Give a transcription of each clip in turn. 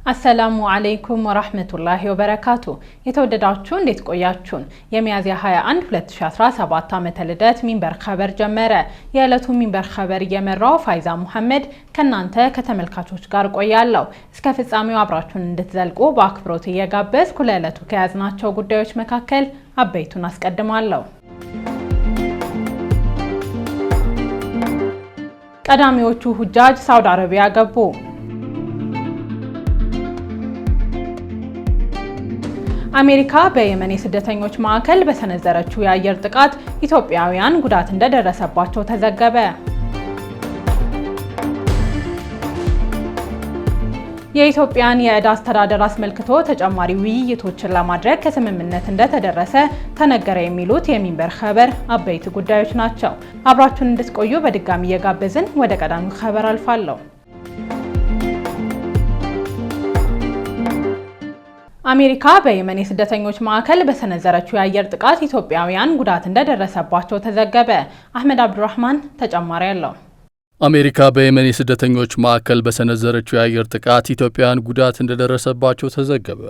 አሰላሙ አለይኩም ወራህመቱላሂ ወበረካቱ የተወደዳችሁ እንዴት ቆያችሁን የሚያዝያ 21 2017 ዓመተ ልደት ሚንበር ኸበር ጀመረ የዕለቱ ሚንበር ኸበር እየመራው ፋይዛ መሐመድ ከናንተ ከተመልካቾች ጋር ቆያለሁ እስከ ፍጻሜው አብራችሁን እንድትዘልቁ በአክብሮት እየጋበዝኩ ለዕለቱ ከያዝናቸው ጉዳዮች መካከል አበይቱን አስቀድማለሁ ቀዳሚዎቹ ሁጃጅ ሳውዲ አረቢያ ገቡ አሜሪካ በየመን የስደተኞች ማዕከል በሰነዘረችው የአየር ጥቃት ኢትዮጵያውያን ጉዳት እንደደረሰባቸው ተዘገበ። የኢትዮጵያን የዕዳ አስተዳደር አስመልክቶ ተጨማሪ ውይይቶችን ለማድረግ ከስምምነት እንደተደረሰ ተነገረ የሚሉት የሚንበር ኸበር አበይት ጉዳዮች ናቸው። አብራችሁን እንድትቆዩ በድጋሚ እየጋበዝን ወደ ቀዳሚው ኸበር አልፋለሁ። አሜሪካ በየመን የስደተኞች ማዕከል በሰነዘረችው የአየር ጥቃት ኢትዮጵያውያን ጉዳት እንደደረሰባቸው ተዘገበ። አህመድ አብዱራህማን ተጨማሪ አለው። አሜሪካ በየመን የስደተኞች ማዕከል በሰነዘረችው የአየር ጥቃት ኢትዮጵያውያን ጉዳት እንደደረሰባቸው ተዘገበ።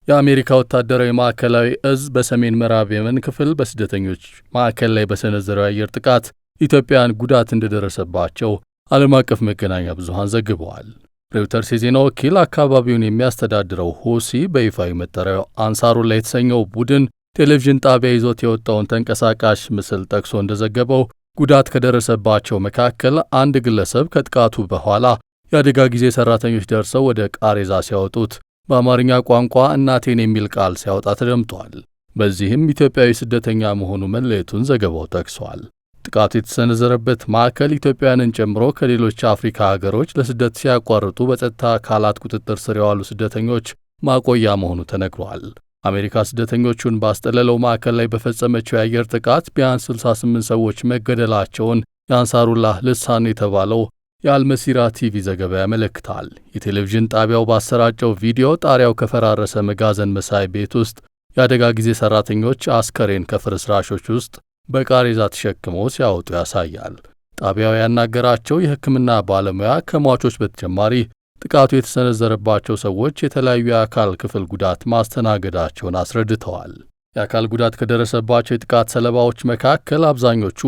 የአሜሪካ ወታደራዊ ማዕከላዊ እዝ በሰሜን ምዕራብ የመን ክፍል በስደተኞች ማዕከል ላይ በሰነዘረው የአየር ጥቃት ኢትዮጵያውያን ጉዳት እንደደረሰባቸው ዓለም አቀፍ መገናኛ ብዙሃን ዘግበዋል። ሬውተርስ የዜና ወኪል አካባቢውን የሚያስተዳድረው ሁሲ በይፋዊ መጠሪያው አንሳሩላህ የተሰኘው ቡድን ቴሌቪዥን ጣቢያ ይዞት የወጣውን ተንቀሳቃሽ ምስል ጠቅሶ እንደዘገበው ጉዳት ከደረሰባቸው መካከል አንድ ግለሰብ ከጥቃቱ በኋላ የአደጋ ጊዜ ሰራተኞች ደርሰው ወደ ቃሬዛ ሲያወጡት በአማርኛ ቋንቋ እናቴን የሚል ቃል ሲያወጣ ተደምጧል። በዚህም ኢትዮጵያዊ ስደተኛ መሆኑ መለየቱን ዘገባው ጠቅሷል። ጥቃቱ የተሰነዘረበት ማዕከል ኢትዮጵያውያንን ጨምሮ ከሌሎች አፍሪካ ሀገሮች ለስደት ሲያቋርጡ በጸጥታ አካላት ቁጥጥር ስር የዋሉ ስደተኞች ማቆያ መሆኑ ተነግሯል። አሜሪካ ስደተኞቹን ባስጠለለው ማዕከል ላይ በፈጸመችው የአየር ጥቃት ቢያንስ 68 ሰዎች መገደላቸውን የአንሳሩላህ ልሳን የተባለው የአልመሲራ ቲቪ ዘገባ ያመለክታል። የቴሌቪዥን ጣቢያው ባሰራጨው ቪዲዮ ጣሪያው ከፈራረሰ መጋዘን መሳይ ቤት ውስጥ የአደጋ ጊዜ ሰራተኞች አስከሬን ከፍርስራሾች ውስጥ በቃሬዛ ተሸክመው ሲያወጡ ያሳያል። ጣቢያው ያናገራቸው የሕክምና ባለሙያ ከሟቾች በተጨማሪ ጥቃቱ የተሰነዘረባቸው ሰዎች የተለያዩ የአካል ክፍል ጉዳት ማስተናገዳቸውን አስረድተዋል። የአካል ጉዳት ከደረሰባቸው የጥቃት ሰለባዎች መካከል አብዛኞቹ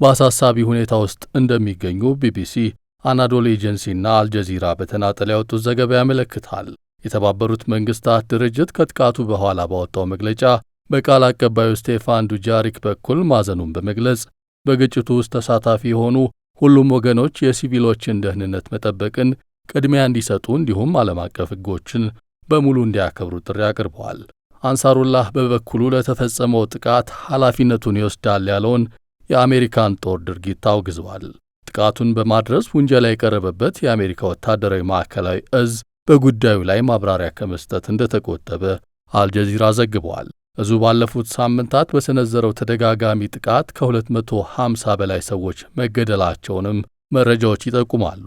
በአሳሳቢ ሁኔታ ውስጥ እንደሚገኙ ቢቢሲ፣ አናዶል ኤጀንሲና አልጀዚራ በተናጠል ያወጡት ዘገባ ያመለክታል። የተባበሩት መንግስታት ድርጅት ከጥቃቱ በኋላ ባወጣው መግለጫ በቃል አቀባዩ ስቴፋን ዱጃሪክ በኩል ማዘኑን በመግለጽ በግጭቱ ውስጥ ተሳታፊ የሆኑ ሁሉም ወገኖች የሲቪሎችን ደህንነት መጠበቅን ቅድሚያ እንዲሰጡ እንዲሁም ዓለም አቀፍ ሕጎችን በሙሉ እንዲያከብሩ ጥሪ አቅርበዋል። አንሳሩላህ በበኩሉ ለተፈጸመው ጥቃት ኃላፊነቱን ይወስዳል ያለውን የአሜሪካን ጦር ድርጊት አውግዟል። ጥቃቱን በማድረስ ውንጀላ የቀረበበት የአሜሪካ ወታደራዊ ማዕከላዊ እዝ በጉዳዩ ላይ ማብራሪያ ከመስጠት እንደተቆጠበ አልጀዚራ ዘግቧል። እዙ ባለፉት ሳምንታት በሰነዘረው ተደጋጋሚ ጥቃት ከ250 በላይ ሰዎች መገደላቸውንም መረጃዎች ይጠቁማሉ።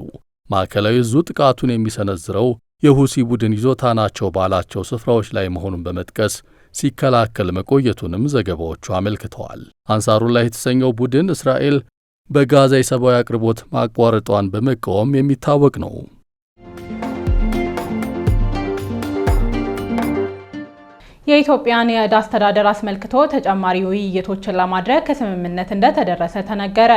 ማዕከላዊ እዙ ጥቃቱን የሚሰነዝረው የሁሲ ቡድን ይዞታ ናቸው ባላቸው ስፍራዎች ላይ መሆኑን በመጥቀስ ሲከላከል መቆየቱንም ዘገባዎቹ አመልክተዋል። አንሳሩላህ የተሰኘው ቡድን እስራኤል በጋዛ የሰብአዊ አቅርቦት ማቋረጧን በመቃወም የሚታወቅ ነው። የኢትዮጵያን የዕዳ አስተዳደር አስመልክቶ ተጨማሪ ውይይቶችን ለማድረግ ከስምምነት እንደተደረሰ ተነገረ።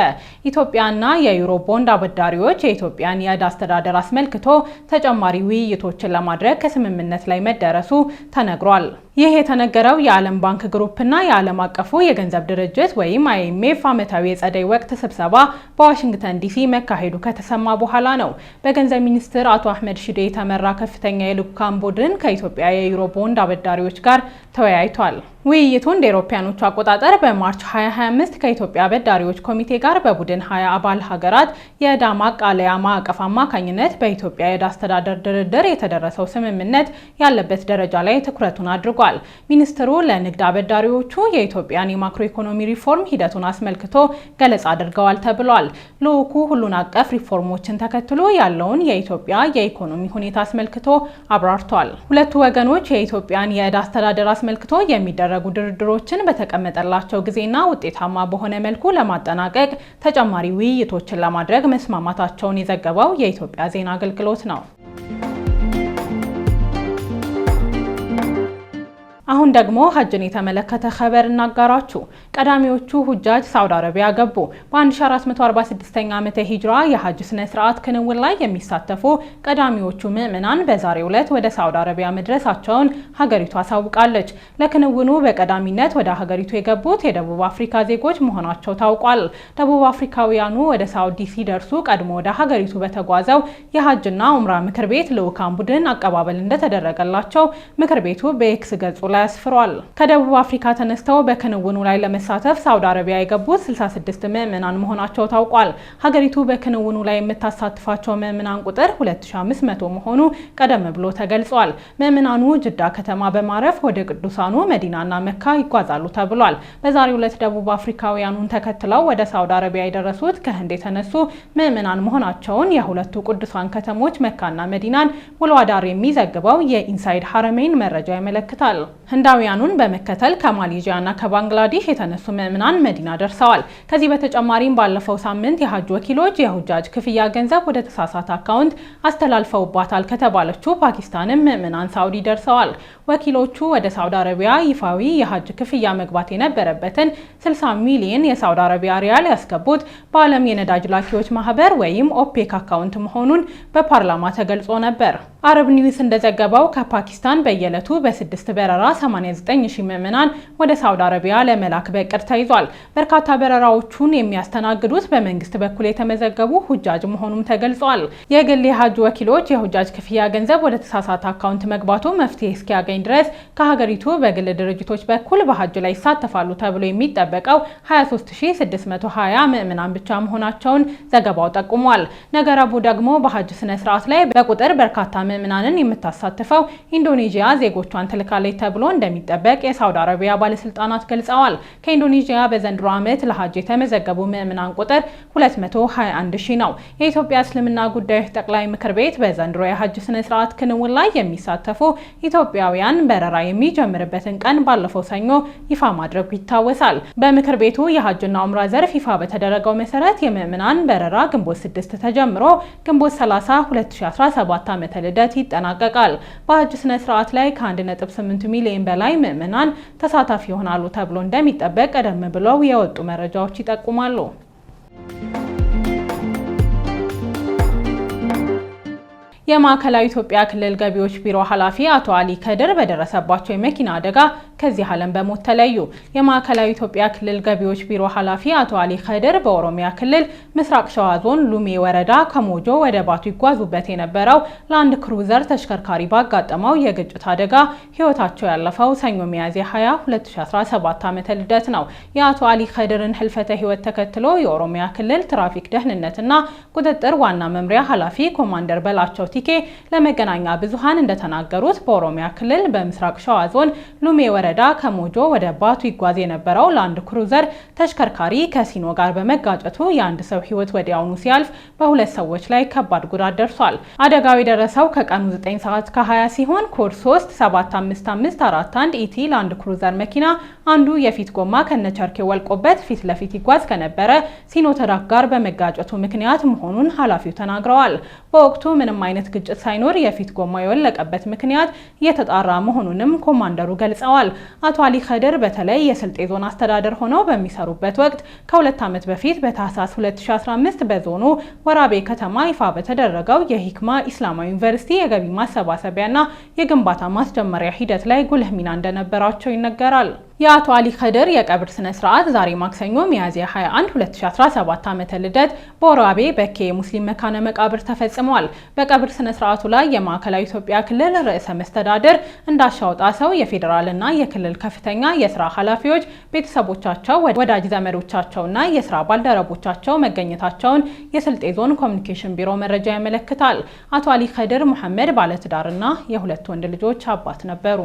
ኢትዮጵያና የዩሮ ቦንድ አበዳሪዎች የኢትዮጵያን የዕዳ አስተዳደር አስመልክቶ ተጨማሪ ውይይቶችን ለማድረግ ከስምምነት ላይ መደረሱ ተነግሯል። ይህ የተነገረው የዓለም ባንክ ግሩፕና የዓለም አቀፉ የገንዘብ ድርጅት ወይም IMF ዓመታዊ የጸደይ ወቅት ስብሰባ በዋሽንግተን ዲሲ መካሄዱ ከተሰማ በኋላ ነው። በገንዘብ ሚኒስትር አቶ አህመድ ሺዴ የተመራ ከፍተኛ የልዑካን ቡድን ከኢትዮጵያ የዩሮ ቦንድ አበዳሪዎች ጋር ተወያይቷል። ውይይቱ እንደ አውሮፓውያኖቹ አቆጣጠር በማርች 2025 ከኢትዮጵያ አበዳሪዎች ኮሚቴ ጋር በቡድን 20 አባል ሀገራት የዕዳ ማቃለያ ማዕቀፍ አማካኝነት በኢትዮጵያ የዕዳ አስተዳደር ድርድር የተደረሰው ስምምነት ያለበት ደረጃ ላይ ትኩረቱን አድርጓል። ሚኒስትሩ ለንግድ አበዳሪዎቹ የኢትዮጵያን የማክሮ ኢኮኖሚ ሪፎርም ሂደቱን አስመልክቶ ገለጻ አድርገዋል ተብሏል። ልዑኩ ሁሉን አቀፍ ሪፎርሞችን ተከትሎ ያለውን የኢትዮጵያ የኢኮኖሚ ሁኔታ አስመልክቶ አብራርቷል። ሁለቱ ወገኖች የኢትዮጵያን የዕዳ አስተዳደር አስመልክቶ የሚደረጉ ድርድሮችን በተቀመጠላቸው ጊዜና ውጤታማ በሆነ መልኩ ለማጠናቀቅ ተጨማሪ ውይይቶችን ለማድረግ መስማማታቸውን የዘገበው የኢትዮጵያ ዜና አገልግሎት ነው። አሁን ደግሞ ሀጅን የተመለከተ ኸበር እናጋራችሁ። ቀዳሚዎቹ ሁጃጅ ሳውዲ አረቢያ ገቡ። በ1446ኛ ዓመተ ሂጅራ የሀጅ ስነ ስርዓት ክንውን ላይ የሚሳተፉ ቀዳሚዎቹ ምዕመናን በዛሬው ዕለት ወደ ሳውዲ አረቢያ መድረሳቸውን ሀገሪቱ አሳውቃለች። ለክንውኑ በቀዳሚነት ወደ ሀገሪቱ የገቡት የደቡብ አፍሪካ ዜጎች መሆናቸው ታውቋል። ደቡብ አፍሪካውያኑ ወደ ሳውዲ ሲደርሱ ቀድሞ ወደ ሀገሪቱ በተጓዘው የሀጅና ኡምራ ምክር ቤት ልዑካን ቡድን አቀባበል እንደተደረገላቸው ምክር ቤቱ በኤክስ ገጹ ላይ አስፍሯል። ከደቡብ አፍሪካ ተነስተው በክንውኑ ላይ ለመሳተፍ ሳውዲ አረቢያ የገቡት 66 ምዕመናን መሆናቸው ታውቋል። ሀገሪቱ በክንውኑ ላይ የምታሳትፋቸው ምዕመናን ቁጥር 2500 መሆኑ ቀደም ብሎ ተገልጿል። ምዕመናኑ ጅዳ ከተማ በማረፍ ወደ ቅዱሳኑ መዲናና መካ ይጓዛሉ ተብሏል። በዛሬው ዕለት ደቡብ አፍሪካውያኑን ተከትለው ወደ ሳውዲ አረቢያ የደረሱት ከህንድ የተነሱ ምዕመናን መሆናቸውን የሁለቱ ቅዱሳን ከተሞች መካና መዲናን ውሎ አዳር የሚዘግበው የኢንሳይድ ሐረመይን መረጃ ያመለክታል። ህንዳውያኑን በመከተል ከማሌዥያና ከባንግላዴሽ የተነሱ ምዕመናን መዲና ደርሰዋል። ከዚህ በተጨማሪም ባለፈው ሳምንት የሀጅ ወኪሎች የሁጃጅ ክፍያ ገንዘብ ወደ ተሳሳተ አካውንት አስተላልፈውባታል ከተባለችው ፓኪስታንም ምዕመናን ሳውዲ ደርሰዋል። ወኪሎቹ ወደ ሳውዲ አረቢያ ይፋዊ የሀጅ ክፍያ መግባት የነበረበትን 60 ሚሊዮን የሳውዲ አረቢያ ሪያል ያስገቡት በዓለም የነዳጅ ላኪዎች ማህበር ወይም ኦፔክ አካውንት መሆኑን በፓርላማ ተገልጾ ነበር። አረብ ኒውስ እንደዘገበው ከፓኪስታን በየዕለቱ በ6 በረራ 89,000 ምዕመናን ወደ ሳውዲ አረቢያ ለመላክ በእቅድ ተይዟል። በርካታ በረራዎቹን የሚያስተናግዱት በመንግስት በኩል የተመዘገቡ ሁጃጅ መሆኑም ተገልጿል። የግል የሀጅ ወኪሎች የሁጃጅ ክፍያ ገንዘብ ወደ ተሳሳተ አካውንት መግባቱ መፍትሄ እስኪያገኝ ድረስ ከሀገሪቱ በግል ድርጅቶች በኩል በሀጅ ላይ ይሳተፋሉ ተብሎ የሚጠበቀው 23620 ምዕመናን ብቻ መሆናቸውን ዘገባው ጠቁሟል። ነገ ረቡዕ ደግሞ በሀጅ ስነ ስርዓት ላይ በቁጥር በርካታ ምዕመናንን የምታሳትፈው ኢንዶኔዥያ ዜጎቿን ትልካለች ተብሎ እንደሚጠበቅ የሳውዲ አረቢያ ባለስልጣናት ገልጸዋል። ከኢንዶኔዥያ በዘንድሮ ዓመት ለሀጅ የተመዘገቡ ምዕመናን ቁጥር 221,000 ነው። የኢትዮጵያ እስልምና ጉዳዮች ጠቅላይ ምክር ቤት በዘንድሮ የሀጅ ስነ ስርዓት ክንውን ላይ የሚሳተፉ ኢትዮጵያውያን በረራ የሚጀምርበትን ቀን ባለፈው ሰኞ ይፋ ማድረጉ ይታወሳል። በምክር ቤቱ የሀጅና ኡምራ ዘርፍ ይፋ በተደረገው መሰረት የምዕመናን በረራ ግንቦት 6 ተጀምሮ ግንቦት 30 2017 ዓመተ ልደት ይጠናቀቃል። በሀጅ ስነ ስርዓት ላይ ከ1.8 ሚሊዮን በላይ ምዕመናን ተሳታፊ ይሆናሉ ተብሎ እንደሚጠበቅ ቀደም ብለው የወጡ መረጃዎች ይጠቁማሉ። የማዕከላዊ ኢትዮጵያ ክልል ገቢዎች ቢሮ ኃላፊ አቶ አሊ ከድር በደረሰባቸው የመኪና አደጋ ከዚህ ዓለም በሞት ተለዩ። የማዕከላዊ ኢትዮጵያ ክልል ገቢዎች ቢሮ ኃላፊ አቶ አሊ ከድር በኦሮሚያ ክልል ምስራቅ ሸዋ ዞን ሉሜ ወረዳ ከሞጆ ወደ ባቱ ይጓዙበት የነበረው ላንድ ክሩዘር ተሽከርካሪ ባጋጠመው የግጭት አደጋ ሕይወታቸው ያለፈው ሰኞ ሚያዝያ 20 2017 ዓመተ ልደት ነው። የአቶ አሊ ከድርን ህልፈተ ሕይወት ተከትሎ የኦሮሚያ ክልል ትራፊክ ደህንነትና ቁጥጥር ዋና መምሪያ ኃላፊ ኮማንደር በላቸው ለመገናኛ ብዙሃን እንደተናገሩት በኦሮሚያ ክልል በምስራቅ ሸዋ ዞን ሉሜ ወረዳ ከሞጆ ወደ ባቱ ይጓዝ የነበረው ላንድ ክሩዘር ተሽከርካሪ ከሲኖ ጋር በመጋጨቱ የአንድ ሰው ህይወት ወዲያውኑ ሲያልፍ በሁለት ሰዎች ላይ ከባድ ጉዳት ደርሷል። አደጋው የደረሰው ከቀኑ 9 ሰዓት ከ20 ሲሆን ኮድ 375541 ኢቲ ላንድ ክሩዘር መኪና አንዱ የፊት ጎማ ከነቸርኬው ወልቆበት ፊት ለፊት ይጓዝ ከነበረ ሲኖ ትራክ ጋር በመጋጨቱ ምክንያት መሆኑን ኃላፊው ተናግረዋል። በወቅቱ ምንም አይነት ግጭት ሳይኖር የፊት ጎማ የወለቀበት ምክንያት እየተጣራ መሆኑንም ኮማንደሩ ገልጸዋል። አቶ አሊ ከድር በተለይ የስልጤ ዞን አስተዳደር ሆነው በሚሰሩበት ወቅት ከ2 ዓመት በፊት በታህሳስ 2015 በዞኑ ወራቤ ከተማ ይፋ በተደረገው የሂክማ ኢስላማዊ ዩኒቨርሲቲ የገቢ ማሰባሰቢያና የግንባታ ማስጀመሪያ ሂደት ላይ ጉልህ ሚና እንደነበራቸው ይነገራል። የአቶ አሊ ከድር የቀብር ስነ ስርዓት ዛሬ ማክሰኞ ሚያዝያ 21 2017 ዓመተ ልደት በወራቤ በኬ ሙስሊም መካነ መቃብር ተፈጽሟል። በቀብር ስነ ስርዓቱ ላይ የማዕከላዊ ኢትዮጵያ ክልል ርዕሰ መስተዳድር እንዳሻው ጣሰው፣ የፌዴራልና የክልል ከፍተኛ የስራ ኃላፊዎች፣ ቤተሰቦቻቸው፣ ወዳጅ ዘመዶቻቸውና የስራ ባልደረቦቻቸው መገኘታቸውን የስልጤ ዞን ኮሚኒኬሽን ቢሮ መረጃ ያመለክታል። አቶ አሊ ከድር መሐመድ ባለትዳርና የሁለት ወንድ ልጆች አባት ነበሩ።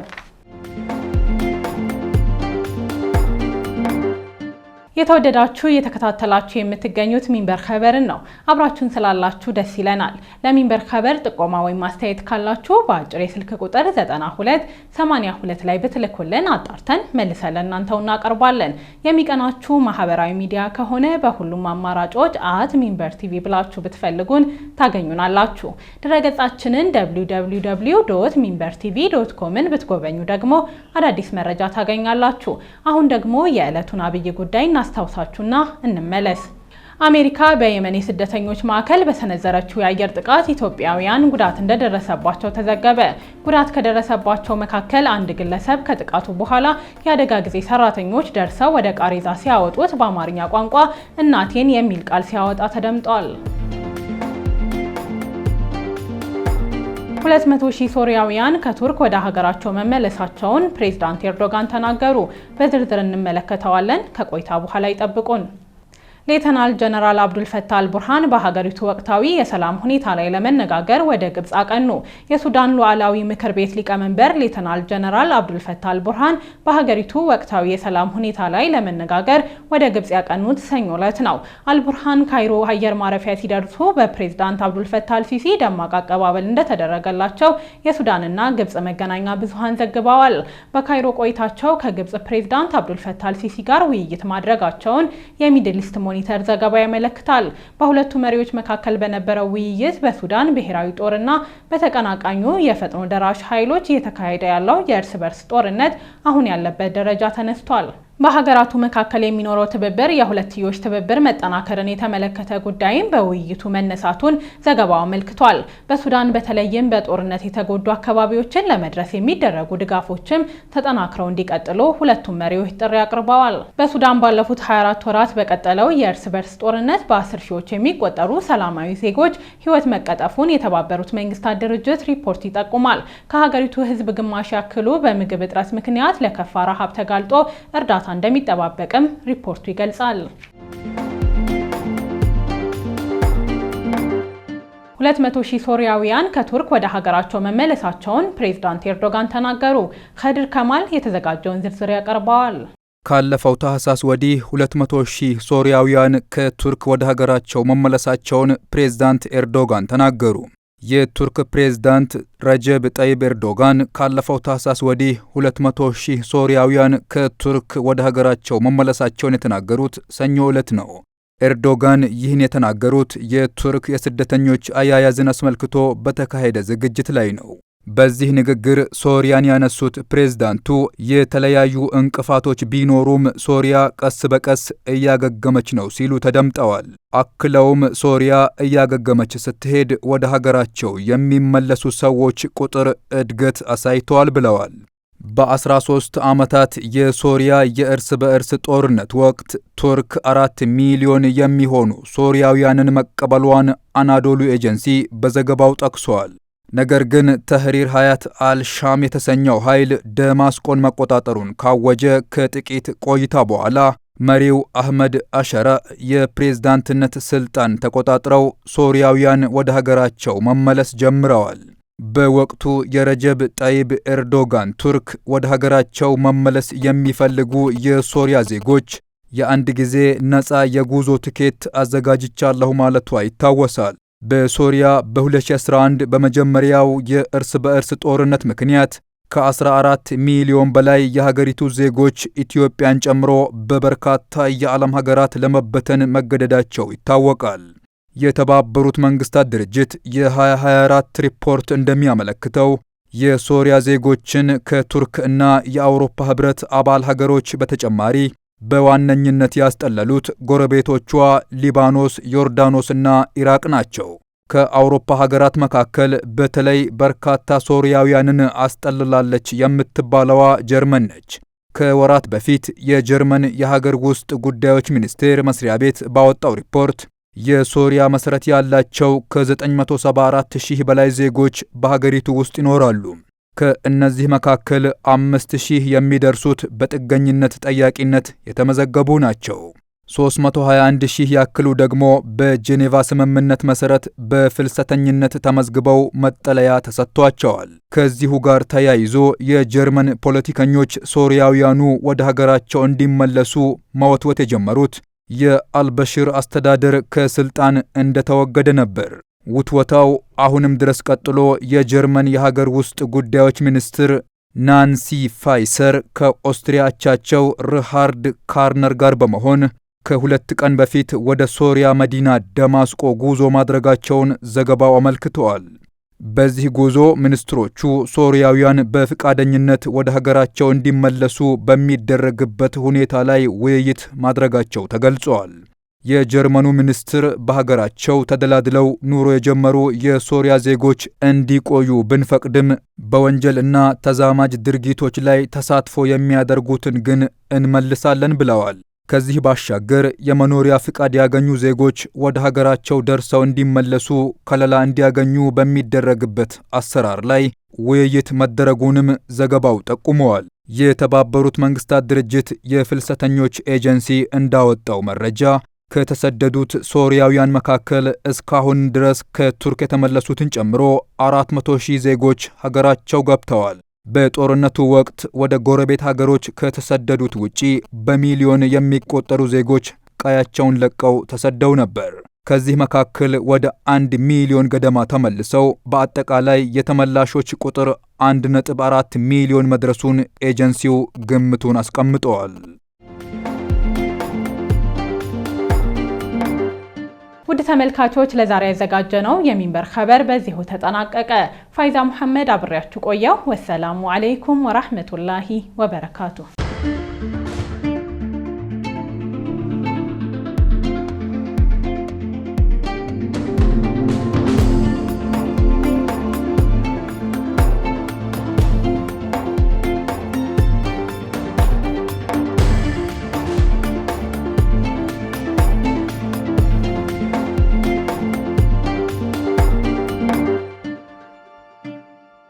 የተወደዳችሁ እየተከታተላችሁ የምትገኙት ሚንበር ኸበርን ነው። አብራችሁን ስላላችሁ ደስ ይለናል። ለሚንበር ኸበር ጥቆማ ወይም ማስተያየት ካላችሁ በአጭር የስልክ ቁጥር 9282 ላይ ብትልኩልን አጣርተን መልሰን ለእናንተው እናቀርባለን። የሚቀናችሁ ማህበራዊ ሚዲያ ከሆነ በሁሉም አማራጮች @ሚንበር ቲቪ ብላችሁ ብትፈልጉን ታገኙናላችሁ። ድረገጻችንን www.minbertv.comን ብትጎበኙ ደግሞ አዳዲስ መረጃ ታገኛላችሁ። አሁን ደግሞ የዕለቱን አብይ ጉዳይ እናስታውሳችሁና እንመለስ። አሜሪካ በየመን የስደተኞች ማዕከል በሰነዘረችው የአየር ጥቃት ኢትዮጵያውያን ጉዳት እንደደረሰባቸው ተዘገበ። ጉዳት ከደረሰባቸው መካከል አንድ ግለሰብ ከጥቃቱ በኋላ የአደጋ ጊዜ ሰራተኞች ደርሰው ወደ ቃሬዛ ሲያወጡት በአማርኛ ቋንቋ እናቴን የሚል ቃል ሲያወጣ ተደምጧል። 200,000 ሶሪያውያን ከቱርክ ወደ ሀገራቸው መመለሳቸውን ፕሬዝዳንት ኤርዶጋን ተናገሩ። በዝርዝር እንመለከተዋለን። ከቆይታ በኋላ ይጠብቁን። ሌተናል ጀነራል አብዱል ፈታህ አልቡርሃን በሀገሪቱ ወቅታዊ የሰላም ሁኔታ ላይ ለመነጋገር ወደ ግብጽ አቀኑ። የሱዳን ሉዓላዊ ምክር ቤት ሊቀመንበር ሌተናል ጀነራል አብዱል ፈታህ አልቡርሃን በሀገሪቱ ወቅታዊ የሰላም ሁኔታ ላይ ለመነጋገር ወደ ግብጽ ያቀኑት ሰኞ ዕለት ነው። አልቡርሃን ካይሮ አየር ማረፊያ ሲደርሱ በፕሬዝዳንት አብዱል ፈታህ አልሲሲ ደማቅ አቀባበል እንደተደረገላቸው የሱዳንና ግብጽ መገናኛ ብዙሃን ዘግበዋል። በካይሮ ቆይታቸው ከግብጽ ፕሬዝዳንት አብዱል ፈታህ አልሲሲ ጋር ውይይት ማድረጋቸውን የሚድል ኢስት ሞኒተር ዘገባ ያመለክታል። በሁለቱ መሪዎች መካከል በነበረው ውይይት በሱዳን ብሔራዊ ጦርና በተቀናቃኙ የፈጥኖ ደራሽ ኃይሎች እየተካሄደ ያለው የእርስ በርስ ጦርነት አሁን ያለበት ደረጃ ተነስቷል። በሀገራቱ መካከል የሚኖረው ትብብር የሁለትዮሽ ትብብር መጠናከርን የተመለከተ ጉዳይም በውይይቱ መነሳቱን ዘገባው አመልክቷል። በሱዳን በተለይም በጦርነት የተጎዱ አካባቢዎችን ለመድረስ የሚደረጉ ድጋፎችም ተጠናክረው እንዲቀጥሉ ሁለቱም መሪዎች ጥሪ አቅርበዋል። በሱዳን ባለፉት 24 ወራት በቀጠለው የእርስ በርስ ጦርነት በ10 ሺዎች የሚቆጠሩ ሰላማዊ ዜጎች ሕይወት መቀጠፉን የተባበሩት መንግስታት ድርጅት ሪፖርት ይጠቁማል። ከሀገሪቱ ሕዝብ ግማሽ ያክሉ በምግብ እጥረት ምክንያት ለከፋ ረሃብ ተጋልጦ እርዳታ እንደሚጠባበቅም ሪፖርቱ ይገልጻል። 200,000 ሶሪያውያን ከቱርክ ወደ ሀገራቸው መመለሳቸውን ፕሬዝዳንት ኤርዶጋን ተናገሩ። ከድር ከማል የተዘጋጀውን ዝርዝር ያቀርበዋል። ካለፈው ታህሳስ ወዲህ 200,000 ሶሪያውያን ከቱርክ ወደ ሀገራቸው መመለሳቸውን ፕሬዝዳንት ኤርዶጋን ተናገሩ። የቱርክ ፕሬዝዳንት ረጀብ ጠይብ ኤርዶጋን ካለፈው ታህሳስ ወዲህ 200,000 ሶሪያውያን ከቱርክ ወደ ሀገራቸው መመለሳቸውን የተናገሩት ሰኞ ዕለት ነው። ኤርዶጋን ይህን የተናገሩት የቱርክ የስደተኞች አያያዝን አስመልክቶ በተካሄደ ዝግጅት ላይ ነው። በዚህ ንግግር ሶሪያን ያነሱት ፕሬዝዳንቱ የተለያዩ እንቅፋቶች ቢኖሩም ሶሪያ ቀስ በቀስ እያገገመች ነው ሲሉ ተደምጠዋል። አክለውም ሶሪያ እያገገመች ስትሄድ ወደ ሀገራቸው የሚመለሱ ሰዎች ቁጥር እድገት አሳይተዋል ብለዋል። በ13 ዓመታት የሶሪያ የእርስ በእርስ ጦርነት ወቅት ቱርክ 4 ሚሊዮን የሚሆኑ ሶሪያውያንን መቀበሏን አናዶሉ ኤጀንሲ በዘገባው ጠቅሷል። ነገር ግን ተህሪር ሀያት አልሻም የተሰኘው ኃይል ደማስቆን መቆጣጠሩን ካወጀ ከጥቂት ቆይታ በኋላ መሪው አህመድ አሸራ የፕሬዝዳንትነት ስልጣን ተቆጣጥረው ሶሪያውያን ወደ ሀገራቸው መመለስ ጀምረዋል። በወቅቱ የረጀብ ጠይብ ኤርዶጋን ቱርክ ወደ ሀገራቸው መመለስ የሚፈልጉ የሶሪያ ዜጎች የአንድ ጊዜ ነፃ የጉዞ ትኬት አዘጋጅቻለሁ ማለቷ ይታወሳል። በሶሪያ በ2011 በመጀመሪያው የእርስ በእርስ ጦርነት ምክንያት ከ14 ሚሊዮን በላይ የሀገሪቱ ዜጎች ኢትዮጵያን ጨምሮ በበርካታ የዓለም ሀገራት ለመበተን መገደዳቸው ይታወቃል። የተባበሩት መንግስታት ድርጅት የ2024 ሪፖርት እንደሚያመለክተው የሶሪያ ዜጎችን ከቱርክ እና የአውሮፓ ህብረት አባል ሀገሮች በተጨማሪ በዋነኝነት ያስጠለሉት ጎረቤቶቿ ሊባኖስ፣ ዮርዳኖስና ኢራቅ ናቸው። ከአውሮፓ ሀገራት መካከል በተለይ በርካታ ሶሪያውያንን አስጠልላለች የምትባለዋ ጀርመን ነች። ከወራት በፊት የጀርመን የሀገር ውስጥ ጉዳዮች ሚኒስቴር መስሪያ ቤት ባወጣው ሪፖርት የሶሪያ መሰረት ያላቸው ከ974,000 በላይ ዜጎች በሀገሪቱ ውስጥ ይኖራሉ። ከእነዚህ መካከል 5,000 የሚደርሱት በጥገኝነት ጠያቂነት የተመዘገቡ ናቸው። 321 ሺህ ያክሉ ደግሞ በጄኔቫ ስምምነት መሰረት በፍልሰተኝነት ተመዝግበው መጠለያ ተሰጥቷቸዋል። ከዚሁ ጋር ተያይዞ የጀርመን ፖለቲከኞች ሶሪያውያኑ ወደ ሀገራቸው እንዲመለሱ መወትወት የጀመሩት የአልበሽር አስተዳደር ከስልጣን እንደተወገደ ነበር። ውትወታው አሁንም ድረስ ቀጥሎ የጀርመን የሀገር ውስጥ ጉዳዮች ሚኒስትር ናንሲ ፋይሰር ከኦስትሪያ አቻቸው ርሃርድ ካርነር ጋር በመሆን ከሁለት ቀን በፊት ወደ ሶሪያ መዲና ደማስቆ ጉዞ ማድረጋቸውን ዘገባው አመልክተዋል። በዚህ ጉዞ ሚኒስትሮቹ ሶሪያውያን በፍቃደኝነት ወደ ሀገራቸው እንዲመለሱ በሚደረግበት ሁኔታ ላይ ውይይት ማድረጋቸው ተገልጿል። የጀርመኑ ሚኒስትር በሀገራቸው ተደላድለው ኑሮ የጀመሩ የሶሪያ ዜጎች እንዲቆዩ ብንፈቅድም በወንጀል እና ተዛማጅ ድርጊቶች ላይ ተሳትፎ የሚያደርጉትን ግን እንመልሳለን ብለዋል። ከዚህ ባሻገር የመኖሪያ ፍቃድ ያገኙ ዜጎች ወደ ሀገራቸው ደርሰው እንዲመለሱ ከለላ እንዲያገኙ በሚደረግበት አሰራር ላይ ውይይት መደረጉንም ዘገባው ጠቁመዋል። የተባበሩት መንግስታት ድርጅት የፍልሰተኞች ኤጀንሲ እንዳወጣው መረጃ ከተሰደዱት ሶሪያውያን መካከል እስካሁን ድረስ ከቱርክ የተመለሱትን ጨምሮ 400 ሺህ ዜጎች ሀገራቸው ገብተዋል። በጦርነቱ ወቅት ወደ ጎረቤት ሀገሮች ከተሰደዱት ውጪ በሚሊዮን የሚቆጠሩ ዜጎች ቀያቸውን ለቀው ተሰደው ነበር። ከዚህ መካከል ወደ 1 ሚሊዮን ገደማ ተመልሰው በአጠቃላይ የተመላሾች ቁጥር 1.4 ሚሊዮን መድረሱን ኤጀንሲው ግምቱን አስቀምጠዋል። ውድ ተመልካቾች ለዛሬ ያዘጋጀነው የሚንበር ኸበር በዚሁ ተጠናቀቀ። ፋይዛ መሐመድ አብሬያችሁ ቆየው። ወሰላሙ አለይኩም ወራህመቱላሂ ወበረካቱ።